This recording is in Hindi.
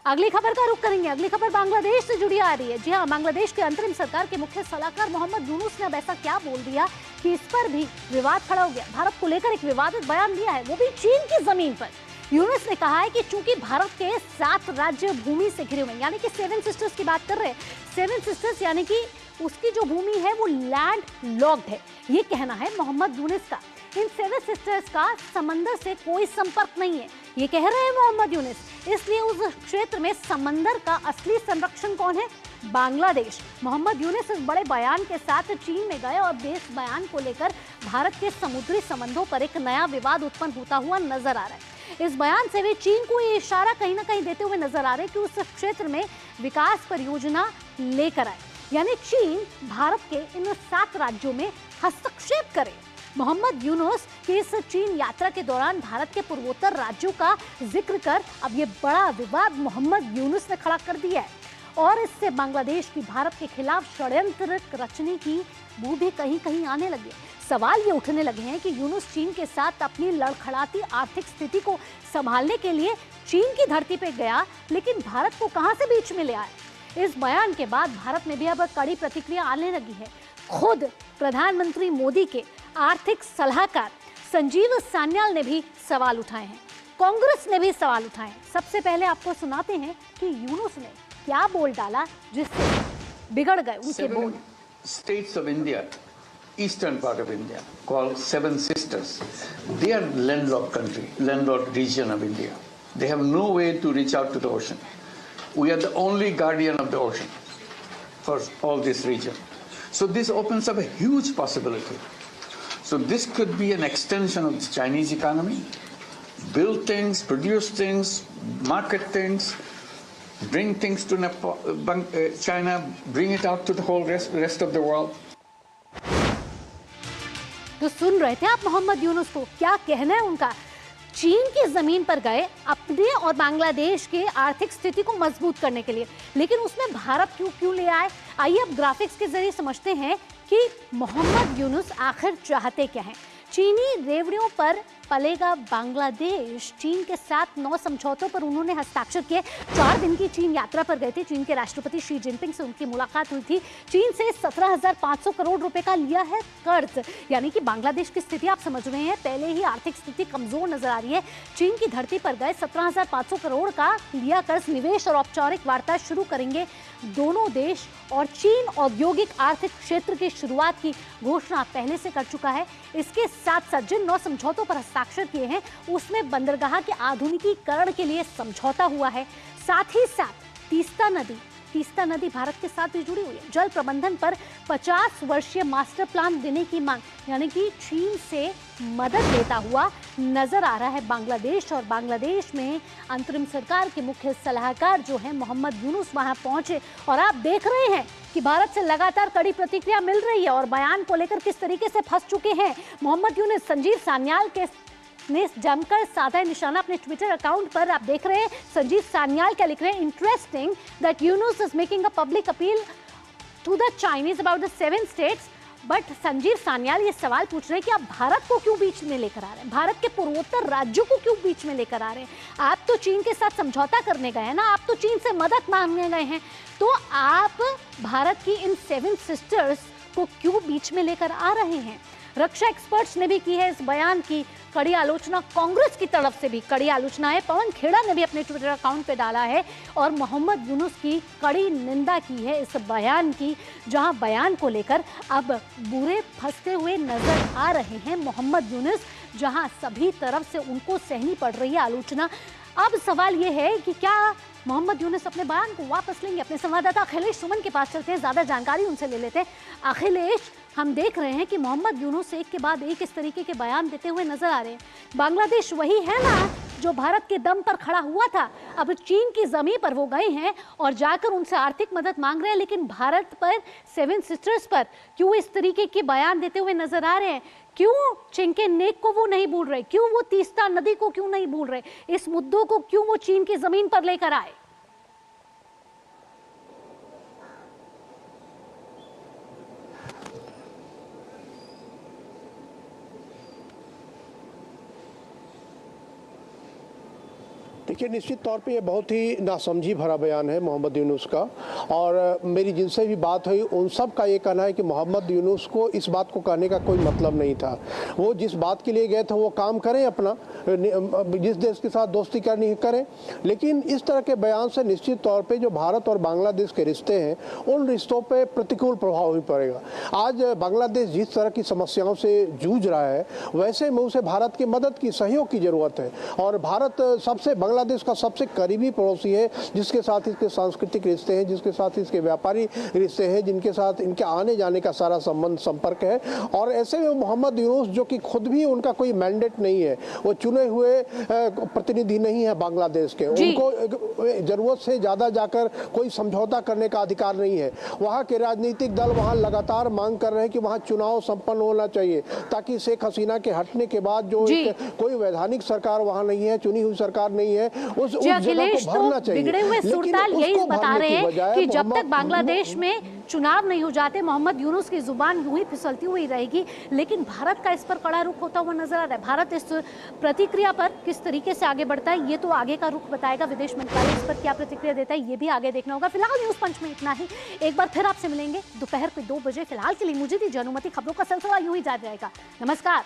अगली खबर का रुख करेंगे। अगली खबर बांग्लादेश से जुड़ी आ रही है। जी हाँ, बांग्लादेश के अंतरिम सरकार के मुख्य सलाहकार मोहम्मद यूनुस ने अब ऐसा क्या बोल दिया कि इस पर भी विवाद खड़ा हो गया। भारत को लेकर एक विवादित बयान दिया है, वो भी चीन की जमीन पर। यूनुस ने कहा है कि चूंकि भारत के 7 राज्य भूमि से घिरे हुए हैं, यानी कि 7 सिस्टर्स की बात कर रहे हैं। 7 सिस्टर्स यानी कि उसकी जो भूमि है वो लैंड लॉक्ड है, ये कहना है मोहम्मद यूनुस का। इन 7 सिस्टर्स का समंदर से कोई संपर्क नहीं है, ये कह रहे हैं मोहम्मद यूनुस। इसलिए उस क्षेत्र में समंदर का असली संरक्षण कौन है? बांग्लादेश। मोहम्मद यूनुस इस बड़े बयान के साथ चीन में गए और इस बयान को लेकर भारत के समुद्री संबंधों पर एक नया विवाद उत्पन्न होता हुआ नजर आ रहा है। इस बयान से वे चीन को ये इशारा कहीं ना कहीं देते हुए नजर आ रहे हैं कि उस क्षेत्र में विकास परियोजना लेकर आए, यानी चीन भारत के इन 7 राज्यों में हस्तक्षेप करे। मोहम्मद यूनुस की इस चीन यात्रा के दौरान भारत के पूर्वोत्तर राज्यों का जिक्र कर अब ये बड़ा विवाद मोहम्मद यूनुस ने खड़ा कर दिया है और इससे बांग्लादेश की भारत के खिलाफ षड्यंत्र रचने की बू भी कहीं कहीं आने लगी है। सवाल ये उठने लगे हैं कि यूनुस चीन के साथ अपनी लड़खड़ाती आर्थिक स्थिति को संभालने के लिए चीन की धरती पे गया, लेकिन भारत को कहां से बीच में ले आया। इस बयान के बाद भारत में भी अब कड़ी प्रतिक्रिया आने लगी है। खुद प्रधानमंत्री मोदी के आर्थिक सलाहकार संजीव सान्याल ने भी सवाल उठाए हैं, कांग्रेस ने भी सवाल उठाए हैं। सबसे पहले आपको सुनाते हैं कि यूनुस ने क्या बोल डाला जिससे बिगड़ गए उनके बोल। States of India, eastern part of India, called 7 Sisters, they are landlocked country, landlocked region of India. They have no way to reach out to the ocean. We are the only guardian of the ocean for all this region. So this opens up a huge possibility. So this could be an extension of the Chinese economy, build things, produce things, market things, bring things to China, bring it out to the whole rest of the world. तो सुन रहे थे आप मोहम्मद यूनुस को, क्या कहना है उनका। चीन की जमीन पर गए अपने और बांग्लादेश के आर्थिक स्थिति को मजबूत करने के लिए, लेकिन उसमें भारत क्यों ले आए। आइए अब ग्राफिक्स के जरिए समझते हैं कि मोहम्मद यूनुस आखिर चाहते क्या हैं। चीनी रेवड़ियों पर पलेगा बांग्लादेश। चीन के साथ 9 समझौतों पर उन्होंने हस्ताक्षर किए। 4 दिन की चीन यात्रा पर गए थे। चीन के राष्ट्रपति शी जिनपिंग से उनकी मुलाकात हुई थी। चीन से 17,500 करोड़ रुपए का लिया है कर्ज, यानी कि बांग्लादेश की स्थिति आप समझ रहे हैं, पहले ही आर्थिक स्थिति कमजोर नजर आ रही है। चीन की धरती पर गए 17,500 करोड़ का लिया कर्ज, निवेश और औपचारिक वार्ता शुरू करेंगे दोनों देश। और चीन औद्योगिक आर्थिक क्षेत्र की शुरुआत की घोषणा पहले से कर चुका है। इसके साथ साथ जिन 9 समझौतों पर हस्ताक्षर किए हैं उसमें बंदरगाह के आधुनिकीकरण के लिए समझौता हुआ है। साथ ही साथ तीस्ता नदी भारत के साथ भी जुड़ी हुई है। जल प्रबंधन पर 50 वर्षीय मास्टर प्लान देने की मांग, यानी कि चीन से मदद लेता हुआ नजर आ रहा है बांग्लादेश। और बांग्लादेश में अंतरिम सरकार के मुख्य सलाहकार जो है मोहम्मद यूनुस वहां पहुंचे और आप देख रहे हैं कि भारत से लगातार कड़ी प्रतिक्रिया मिल रही है और बयान को लेकर किस तरीके से फंस चुके हैं मोहम्मद यूनुस। संजीव सान्याल के ने जमकर साधा निशाना अपने ट्विटर अकाउंट पर। आप देख रहे हैं संजीव सान्याल क्या लिख रहे हैं, interesting that Yunus is making a public appeal to the Chinese about the 7 states. But Sanjeev Sanyal ये सवाल पूछ रहे हैं कि आप भारत को क्यों बीच में लेकर आ रहे हैं, भारत के पूर्वोत्तर राज्यों को क्यों बीच में लेकर आ रहे हैं। आप तो चीन के साथ समझौता करने गए हैं ना, आप तो चीन से मदद मांगने गए हैं, तो आप भारत की इन 7 सिस्टर्स को क्यों बीच में लेकर आ रहे हैं। रक्षा एक्सपर्ट्स ने भी की है इस बयान की कड़ी आलोचना, कांग्रेस की तरफ से भी कड़ी आलोचना है। पवन खेड़ा ने भी अपने ट्विटर अकाउंट पे डाला है और मोहम्मद यूनुस की कड़ी निंदा की है इस बयान की, जहां बयान को लेकर अब बुरे फंसते हुए नजर आ रहे हैं मोहम्मद यूनुस, जहां सभी तरफ से उनको सहनी पड़ रही है आलोचना। अब सवाल ये है कि क्या मोहम्मद यूनुस अपने बयान को वापस लेंगे। अपने संवाददाता अखिलेश सुमन के पास चलते हैं, ज्यादा जानकारी उनसे ले लेते हैं। अखिलेश, हम देख रहे हैं कि मोहम्मद यूनुस एक के बाद एक इस तरीके के बयान देते हुए नजर आ रहे हैं। बांग्लादेश वही है ना जो भारत के दम पर खड़ा हुआ था, अब चीन की जमीन पर वो गए हैं और जाकर उनसे आर्थिक मदद मांग रहे हैं, लेकिन भारत पर 7 सिस्टर्स पर क्यों इस तरीके के बयान देते हुए नजर आ रहे हैं। क्यों चिंके नेक को वो नहीं भूल रहे, क्यों वो तीस्ता नदी को क्यों नहीं भूल रहे, इस मुद्दों को क्यों वो चीन की जमीन पर लेकर आए। देखिए, निश्चित तौर पे ये बहुत ही नासमझी भरा बयान है मोहम्मद यूनुस का। और मेरी जिनसे भी बात हुई उन सब का ये कहना है कि मोहम्मद यूनुस को इस बात को कहने का कोई मतलब नहीं था। वो जिस बात के लिए गए थे वो काम करें अपना, जिस देश के साथ दोस्ती करनी है करें, लेकिन इस तरह के बयान से निश्चित तौर पर जो भारत और बांग्लादेश के रिश्ते हैं उन रिश्तों पर प्रतिकूल प्रभाव भी पड़ेगा। आज बांग्लादेश जिस तरह की समस्याओं से जूझ रहा है वैसे में उसे भारत की मदद की, सहयोग की जरूरत है। और भारत बांग्लादेश का सबसे करीबी पड़ोसी है, जिसके साथ इसके सांस्कृतिक रिश्ते हैं, जिसके साथ इसके व्यापारी रिश्ते हैं, जिनके साथ इनके आने जाने का सारा संबंध संपर्क है। और ऐसे में मोहम्मद यूनुस जो कि खुद भी उनका कोई मैंडेट नहीं है, वो चुने हुए प्रतिनिधि नहीं है बांग्लादेश के, उनको जरूरत से ज्यादा जाकर कोई समझौता करने का अधिकार नहीं है। वहाँ के राजनीतिक दल वहाँ लगातार मांग कर रहे हैं कि वहाँ चुनाव संपन्न होना चाहिए, ताकि शेख हसीना के हटने के बाद जो कोई वैधानिक सरकार वहाँ नहीं है, चुनी हुई सरकार नहीं है, उस जगह को भरना चाहिए। बिगड़े हुए सूरताल यही बता रहे हैं कि जब तक बांग्लादेश में चुनाव नहीं हो जाते मोहम्मद यूनुस की जुबान यूं ही फिसलती हुई रहेगी। लेकिन भारत का इस पर कड़ा रुख होता हुआ नजर आ रहा है। भारत इस प्रतिक्रिया पर किस तरीके से आगे बढ़ता है ये तो आगे का रुख बताएगा। विदेश मंत्रालय इस पर क्या प्रतिक्रिया देता है ये भी आगे देखना होगा। फिलहाल न्यूज पंच में इतना ही। एक बार फिर आपसे मिलेंगे दोपहर के 2 बजे। फिलहाल के लिए मुझे दीजिए अनुमति। खबरों का सिलसिला यूं ही जारी रहेगा। नमस्कार।